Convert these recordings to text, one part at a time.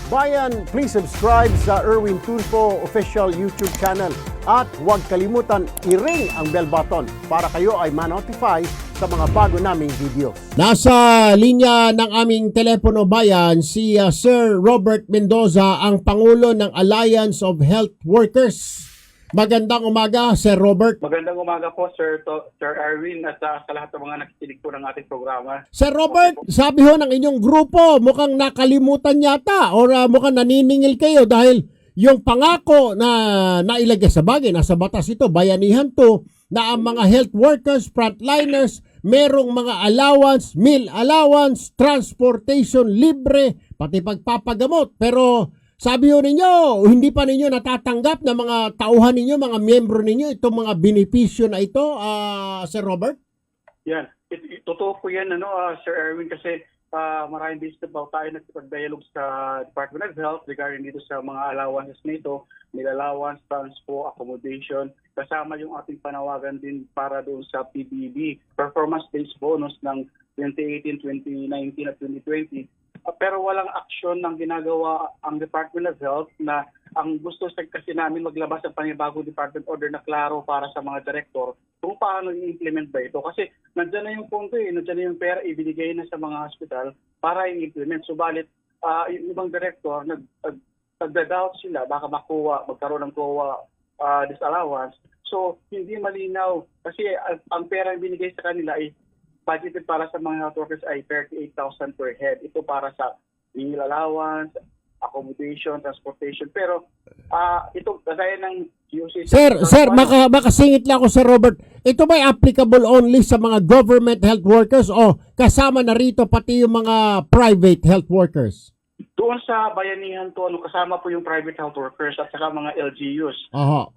Bayan, please subscribe sa Erwin Tulfo official YouTube channel at huwag kalimutan i-ring ang bell button para kayo ay ma-notify sa mga bago naming video. Nasa linya ng aming telepono bayan si Sir Robert Mendoza, ang Pangulo ng Alliance of Health Workers. Magandang umaga, Sir Robert. Magandang umaga po, Sir Erwin, at sa lahat ng mga nakikinig po ng ating programa. Sir Robert, sabi ho ng inyong grupo, mukhang nakalimutan yata or mukhang naniningil kayo dahil yung pangako na nailagay sa bagay, nasa batas ito, bayanihan to, na ang mga health workers, frontliners, merong mga allowance, meal allowance, transportation libre, pati pagpapagamot. Pero sabi ho ninyo, hindi pa ninyo natatanggap na mga tauhan ninyo, mga miyembro ninyo, itong mga benepisyo na ito, Sir Robert? Yan. Totoo po yan, Sir Erwin, kasi maraming beses na tayo nagpag-dialogue sa Department of Health regarding dito sa mga allowances nito, meal allowance, transport, accommodation, kasama yung ating panawagan din para doon sa PBB, performance-based bonus ng 2018, 2019 at 2020. Pero walang aksyon ng ginagawa ang Department of Health na ang gusto kasi namin maglabas ng panibagong department order na klaro para sa mga direktor kung paano i-implement ba ito. Kasi nandiyan na yung punto nandiyan na yung pera ibinigay na sa mga hospital para i-implement. Subalit, yung ibang direktor, nagda-doubt sila, baka magkaroon ng COA disallowance. So, hindi malinaw kasi ang pera yung binigay sa kanila ay budgeted para sa mga health workers ay 38,000 per head. Ito para sa meal allowance, accommodation, transportation. Pero ito kagaya ng usage. Sir, makasingit lang ako, Sir Robert. Ito ba applicable only sa mga government health workers o kasama na rito pati yung mga private health workers? Doon sa bayanihan to, kasama po yung private health workers at saka mga LGUs. Aha.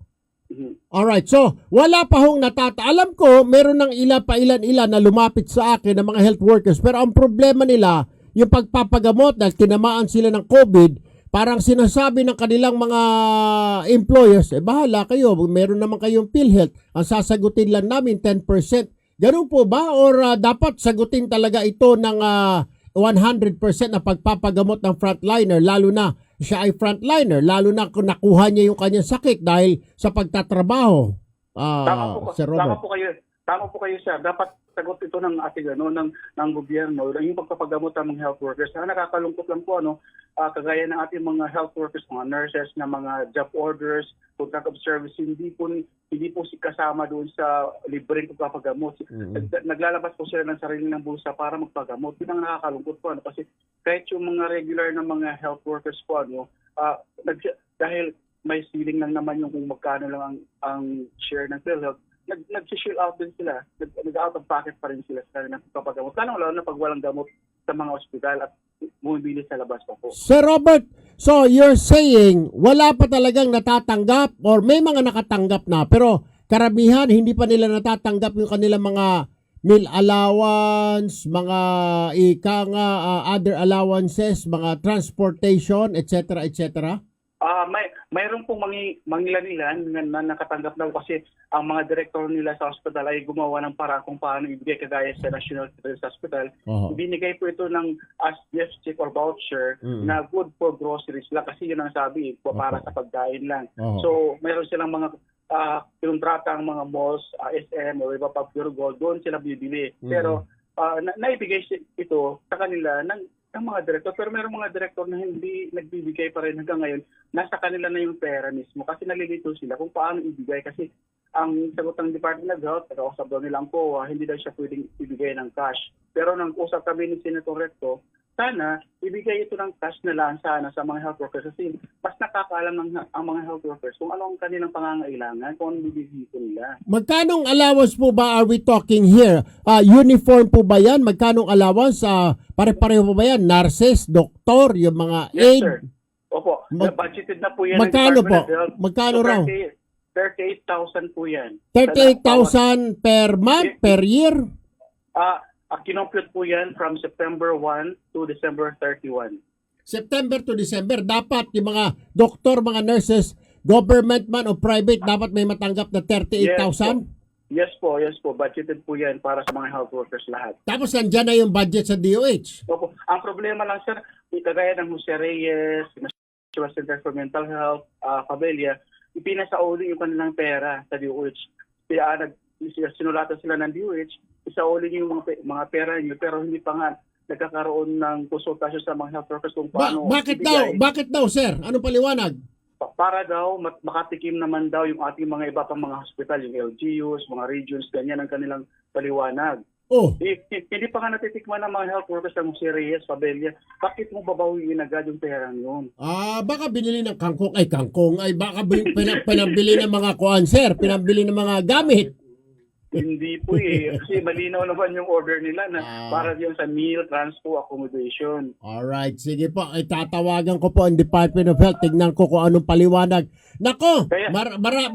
Alright, so wala pa hong alam ko, meron ng ilan-ilan na lumapit sa akin ng mga health workers, pero ang problema nila, yung pagpapagamot dahil tinamaan sila ng COVID, parang sinasabi ng kanilang mga employers, bahala kayo, meron naman kayong PhilHealth, ang sasagutin lang namin 10%. Ganun po ba? Or dapat sagutin talaga ito ng 100% na pagpapagamot ng frontliner, lalo na siya ay frontliner, lalo na kung nakuha niya yung kanyang sakit dahil sa pagtatrabaho. Sir Robert. Tama po kayo, sir. Dapat sagot ito ng ating ng gobyerno, yung pagpapagamot ng mga health workers. Nakakalungkot lang po kagaya ng ating mga health workers, mga nurses, na mga job orders, contract of service, hindi po kasama doon sa libreng pagpapagamot. Naglalabas po sila ng sarili ng bulsa para magpagamot. Yun ang nakakalungkot po kasi kahit yung mga regular na mga health workers po dahil may ceiling lang naman yung kung magkano lang ang share ng PhilHealth, nag-shield out din sila, nag-out of pocket pa rin sila sa kanilang pagpapagamot. Lalo na pag walang gamot sa mga ospital at bumibili sa labas pa po. Sir Robert, so you're saying wala pa talagang natatanggap or may mga nakatanggap na pero karamihan hindi pa nila natatanggap yung kanilang mga meal allowance, mga other allowances, mga transportation, etc. etc. Mayroon pong mangilan-ilan na nakatanggap na kasi ang mga direktor nila sa hospital ay gumawa ng paraan kung paano ibigay, kagaya sa National Children's Hospital. Ibinigay po ito ng as gift check or voucher na good for groceries lang kasi yun ang sabi para sa pagkain lang. So mayroon silang mga kinontrata ang mga malls, SM o iba pa Pure Gold, doon sila bibili. Pero naibigay ito sa kanila ng mga direktor, pero mayroong mga direktor na hindi nagbibigay pa rin hanggang ngayon. Nasa kanila na yung pera mismo kasi nalilito sila kung paano ibigay kasi ang sagot ng Department of Health, kausap daw nila ang COA, hindi daw siya pwedeng ibigay ng cash. Pero nang usap kami ni Senator Recto, sana ibigay ito ng cash na lang sana sa mga health workers kasi mas nakakaalam ang mga health workers kung ano ang kanilang pangangailangan, kung ano bibigay nila. Magkanong allowance po ba are we talking here? Uniform po ba yan? Magkanong allowance? Pare-pareho po ba yan? Nurses, doktor, yung mga aid? Yes, sir. Opo. Budgeted na po yan. Magkano po? Magkano raw? 38,000 po yan. 38,000 per month, per year? Kinompute po yan from September 1 to December 31. September to December. Dapat yung mga doktor, mga nurses, government man o private, dapat may matanggap na 38,000? Yes po. Budgeted po yan para sa mga health workers lahat. Tapos nandyan na yung budget sa DOH. Opo. Ang problema lang, sir, kagaya ng Jose Reyes, National Center for Mental Health, Pabella, ipinasauli yung kanilang pera sa DOH. Sinulatan sila ng DOH, isauli yung mga pera nyo, pero hindi pa nga nagkakaroon ng konsultasyon sa mga health workers kung paano. Bakit daw, sir? Ano paliwanag? Para daw makatikim naman daw yung ating mga iba pang mga hospital, yung LGUs, mga regions, ganyan ang kanilang paliwanag. Oh, Hindi pa nga natitikman ng mga health workers ng Jose Reyes, Pabella. Bakit mo babawiin agad yung pera yun? baka binili ng kangkong. Baka pinabili ng mga kuan, sir. Pinabili ng mga gamit. Hindi po kasi malinaw naman yung order nila na para diyan sa meal, transport, accommodation. Alright, sige po. Tatawagan ko po ang Department of Health. Tignan ko kung anong paliwanag. Nako,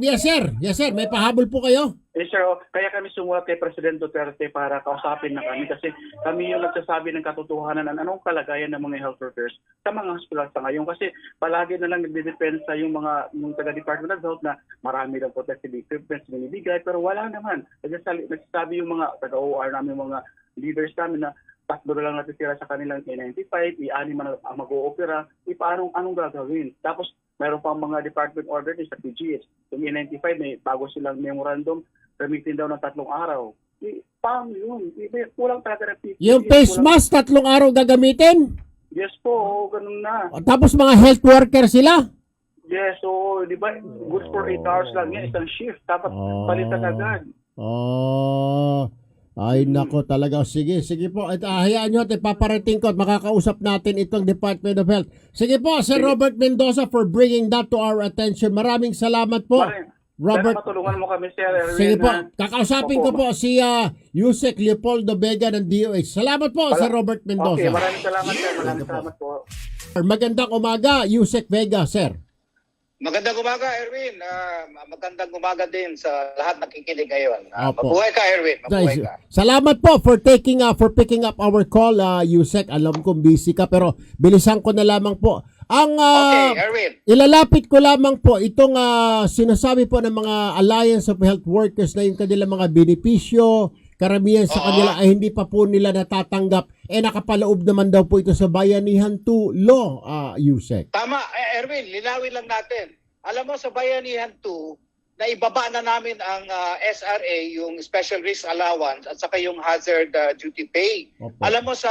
yes sir, may pahabol po kayo. Yes, sir. Kaya kami sumulat kay President Duterte para kausapin na kami kasi kami yung nagsasabi ng katotohanan ng anong kalagayan ng mga health workers sa mga hospital sa ngayon. Kasi palagi na lang nagdedepensa yung taga-Department of Health na marami ng protective equipment binibigay pero wala naman. Nagsasabi yung mga taga-OR namin, mga leaders namin na 3 na lang natitira sa kanilang K95, 6 na mag-o-opera, anong gagawin? Tapos mayroon pang mga department order din sa PGH. Yung K95 may bago silang memorandum, permitin daw ng 3 araw. Paano yun? Kulang talaga ng PGH. Yung face mask, 3 araw gagamitin? Yes po, ganun na. Tapos mga health worker sila? Yes, so di ba, good for 8 hours lang yan, isang shift. Dapat palitan agad. Ay nako talaga. Sige po. At hayaan nyo at ipaparating ko at makakausap natin itong Department of Health. Sige po, Sir Robert Mendoza for bringing that to our attention. Maraming salamat po. Robert, matulungan mo kami, Sir Erwin. sige po, kakausapin ko po si Yusek Leopoldo Vega ng DOH. Salamat po, Sir Robert Mendoza. Okay, maraming salamat, Sir. Maraming salamat po. Magandang umaga, Yusek Vega, Sir. Magandang umaga, Erwin. Magandang umaga din sa lahat nakikinig ngayon. Opo. Mabuhay ka, Erwin. Mabuhay ka. Salamat po for picking up our call, Yusek. Alam kong busy ka pero bilisan ko na lamang po. Ang Okay, Erwin. ilalapit ko lamang po itong sinasabi po ng mga Alliance of Health Workers na yung kanilang mga benepisyo, karamihan sa kanila ay hindi pa po nila natatanggap. Nakapaloob naman daw po ito sa Bayanihan 2 Law, Yusek. Tama, Erwin. Linawin lang natin. Alam mo, sa Bayanihan 2, na ibaba na namin ang SRA, yung Special Risk Allowance, at saka yung Hazard Duty Pay. Opo. Alam mo, sa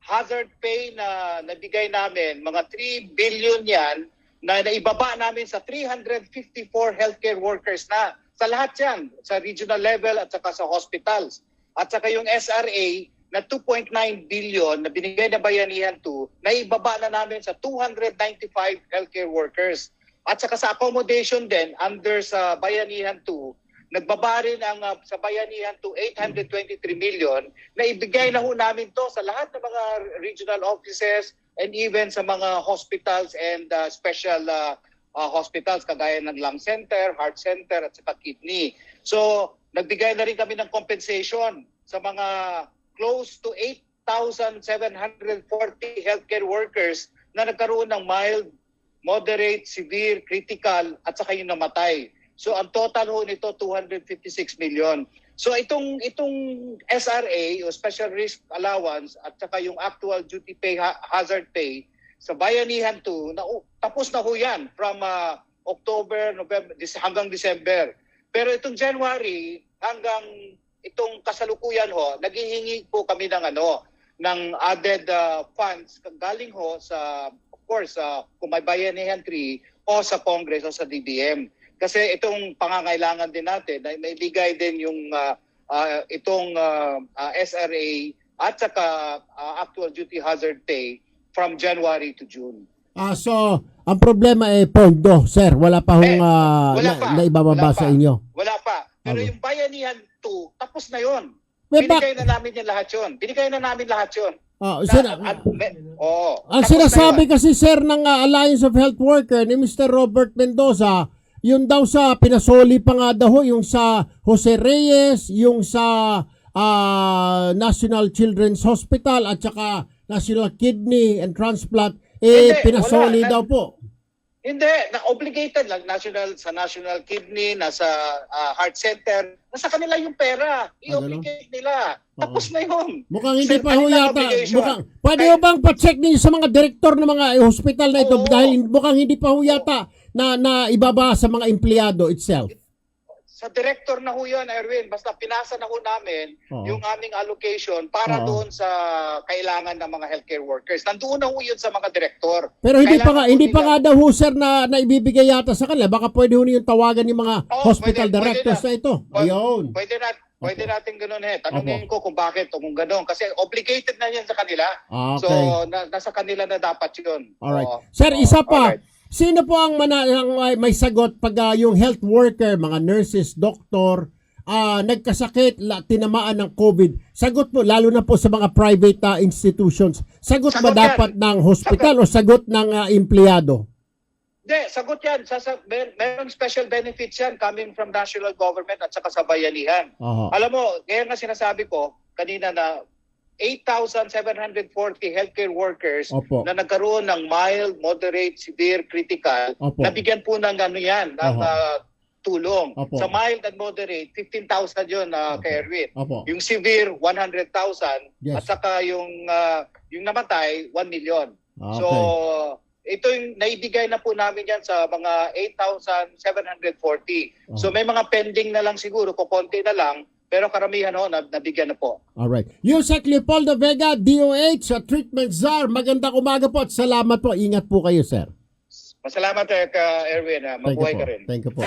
hazard pay na nabigay namin, mga 3 billion yan, na naibaba namin sa 354 healthcare workers na. Sa lahat yan, sa regional level at saka sa hospitals. At saka yung SRA na 2.9 billion na binigay na Bayanihan 2, naibaba na namin sa 295 healthcare workers. At saka sa accommodation din, under sa Bayanihan 2, nagbaba rin ang sa Bayanihan 2, 823 million na ibigay na ho namin to sa lahat ng mga regional offices and even sa mga hospitals and special hospitals kagaya ng lung center, heart center at saka kidney. So, nagbigay na rin kami ng compensation sa mga close to 8,740 healthcare workers na nagkaroon ng mild, moderate, severe, critical at saka yung namatay. So, ang total ho nito 256 million. So, itong SRA o Special Risk Allowance at saka yung actual duty pay, hazard pay sa Bayanihan 2, tapos na ho yan from October, November, hanggang December. Pero itong January hanggang itong kasalukuyan ho, naghihingi po kami ng added funds galing ho sa, of course, kung may Bayanihan 3 o sa Congress o sa DBM. Kasi itong pangangailangan din natin, may bigay din yung itong SRA at saka actual duty hazard pay from January to June. So, ang problema ay pondo, sir. Wala pa hong na ibababa sa inyo. Wala pa. Pero yung Bayanihan 2, tapos na yon. Binigay na namin lahat yun. Binigay na namin lahat yun. Ang sinasabi kasi, sir, ng Alliance of Health Worker ni Mr. Robert Mendoza, yun daw sa pinasoli pa nga daw, yung sa Jose Reyes, yung sa National Children's Hospital at saka National Kidney and Transplant, pinasoli daw po. Hindi, na-obligated lang sa National Kidney, nasa Heart Center, nasa kanila yung pera. I-obligate nila. Tapos na yun. Mukhang hindi Sa pa ho kanilang yata. obligation. Pwede ho bang pa-check niyo sa mga direktor ng mga hospital na ito Oo. dahil mukhang hindi pa ho yata na ibaba sa mga empleyado itself. Sa director na ho yun, Erwin. Basta pinasa na ho namin Oo. yung aming allocation para Oo. doon sa kailangan ng mga healthcare workers. Nandoon na ho yun sa mga director. Pero hindi pa Kailangan hindi ho pa nila- nga daw ho sir na ibibigay yata sa kanila. Baka pwede ho yung tawagan yung mga Oo, hospital pwede directors na ito. Ayun. Pwede natin gano'n Tanungin ko kung bakit o kung gano'n. Kasi obligated na yan sa kanila. Okay. So, nasa kanila na dapat yun. Alright. Oo. Sir, isa pa. Alright. Sino po ang may sagot pag yung health worker, mga nurses, doktor, nagkasakit, tinamaan ng COVID? Sagot po, lalo na po sa mga private institutions. Sagot ba Sagot dapat yan. ng hospital o sagot ng empleyado? Hindi, sagot yan. Meron special benefits yan coming from national government at saka sa bayanihan. Aha. Alam mo, ngayon nga sinasabi ko kanina na 8,740 healthcare workers Opo. na nagkaroon ng mild, moderate, severe, critical, Opo. nabigyan po ng ano yan, ng tulong. Opo. Sa mild and moderate, 15,000 yun kay Erwin. Opo. Yung severe, 100,000. Yes. At saka yung namatay, 1 million. Okay. So, ito yung naibigay na po namin yan sa mga 8,740. So, may mga pending na lang siguro, kukonti na lang, pero karamihan nabigyan na po. Alright. Yusek Leopoldo Vega, DOH, Treatment Czar. Magandang umaga po at salamat po. Ingat po kayo, sir. Masalamat Erwin. Mabuhay ka rin. Thank you po.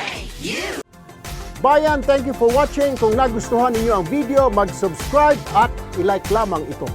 Bayan, thank you for watching. Kung nagustuhan ninyo ang video, mag-subscribe at i-like lamang ito.